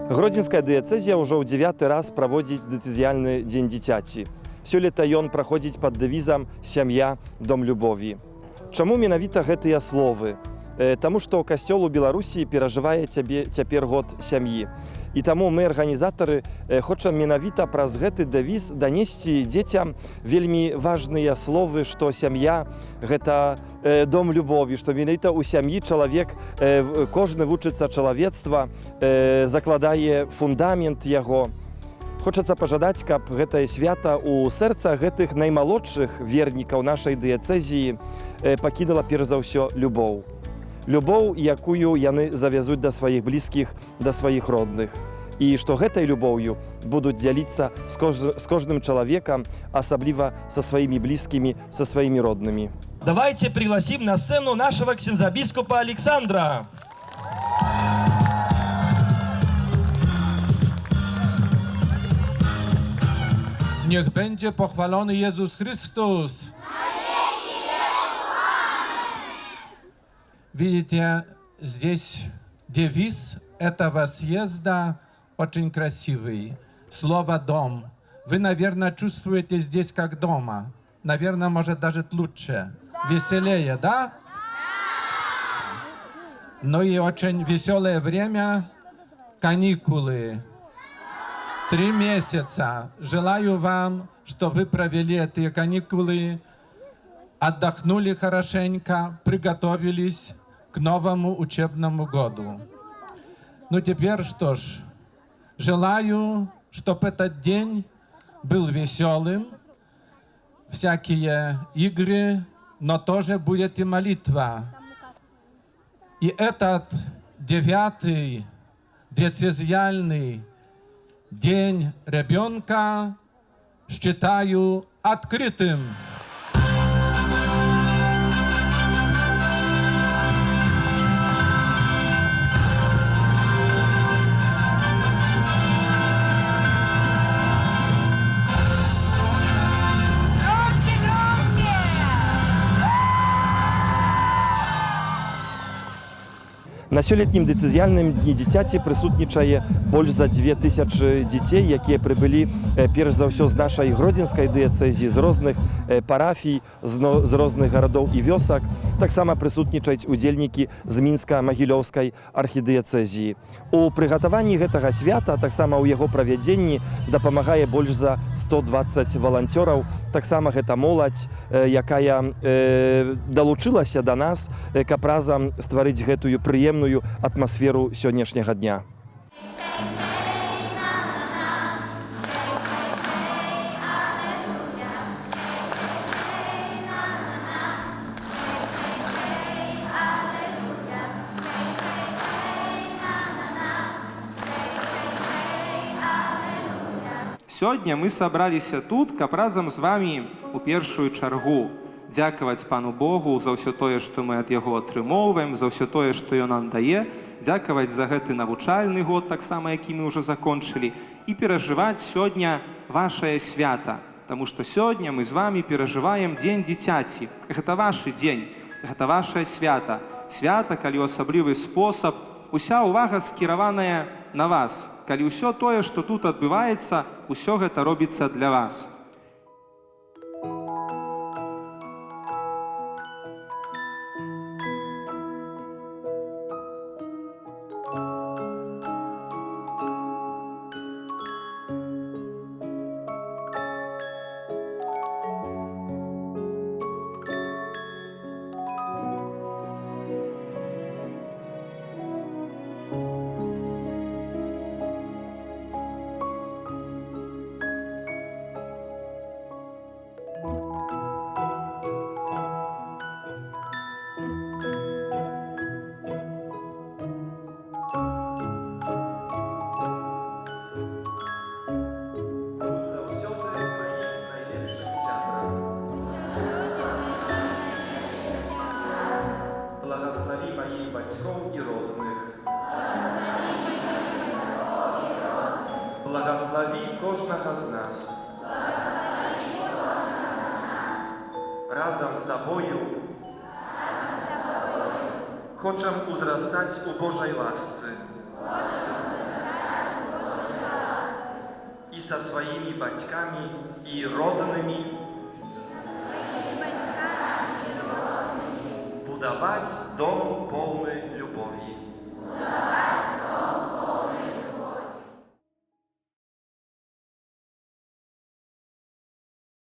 Гродзенская дыяцэзія ўжо ў 9-й раз праводзіць дэцызіяльны дзень дзіцяці. Сёлета ён праходзіць пад дэвізам «Сям'я, дом любові». Чаму менавіта гэтыя словы? Таму што касцёл у Беларусі перажывае цяпер год сям'і. І таму мы, арганізатары, хочам менавіта праз гэты дэвіз данесці дзецям вельмі важныя словы, што сям'я – гэта дом любові, што менавіта ў сям'і чалавек, кожны вучыцца чалавецтва, закладае фундамент яго. Хочацца пажадаць, каб гэтае свята ў сэрца гэтых наймалодшых вернікаў нашай дыяцэзіі пакідала перш за ўсё любоў. Любоў, якую яны завязуць да сваіх блізкіх, да сваіх родных. І што гэтай любоўю будуць дзяліцца з кожным чалавекам, асабліва са сваімі блізкімі, са сваімі роднымі. Давайте пригласим на сцену нашего ксенза-бискупа Александра. Niech będzie pochwalony Jezus Chrystus. Видите, здесь девиз этого съезда очень красивый. Слово «дом». Вы, наверное, чувствуете здесь как дома. Наверное, может, даже лучше. Веселее, да? Ну и очень веселое время. Каникулы. 3 месяца. Желаю вам, чтобы вы провели эти каникулы, отдохнули хорошенько, приготовились к новому учебному году. Ну теперь что ж, желаю, чтобы этот день был веселым, всякие игры, но тоже будет и молитва. И этот 9-й децезиальный день ребенка считаю открытым. На сёлетнім дэцызіяльным дні дзіцяці прысутнічае больш за 2000 дзяцей, якія прыбылі перш за ўсё з нашай гродзенскай дыяцэзіі, з розных парафій, з розных гарадоў і вёсак. Таксама прысутнічаюць удзельнікі з мінска-магілёўскай архідыяцэзіі. У прыгатаванні гэтага свята, таксама ў яго правядзенні, дапамагае больш за 120 валанцёраў. Таксама гэта моладзь, якая далучылася да нас, каб разам стварыць гэтую прыемную атмасферу сённяшняга дня. Сёння мы сабраліся тут, каб разам з вамі у першую чаргу дзякаваць Пану Богу за ўсё тое, што мы ад Яго атрымоўваем, за ўсё тое, што Ён нам дае, дзякаваць за гэты навучальны год, таксама, які мы ўжо закончылі, і перажываць сёння вашае свята, таму што сёння мы з вамі перажываем дзень дзіцяці. Гэта ваш дзень, гэта вашае свята. Свята, калі ў асаблівы спосаб уся ўвага скіраваная на вас, калі ўсё тое, што тут адбываецца, усё гэта робіцца для вас. Благослови моих батьков и родных. Благослови кожного з нас. Разом з тобою хочем узрастать у Божьей ласцы. і со своїми батьками і родними будувати дом повний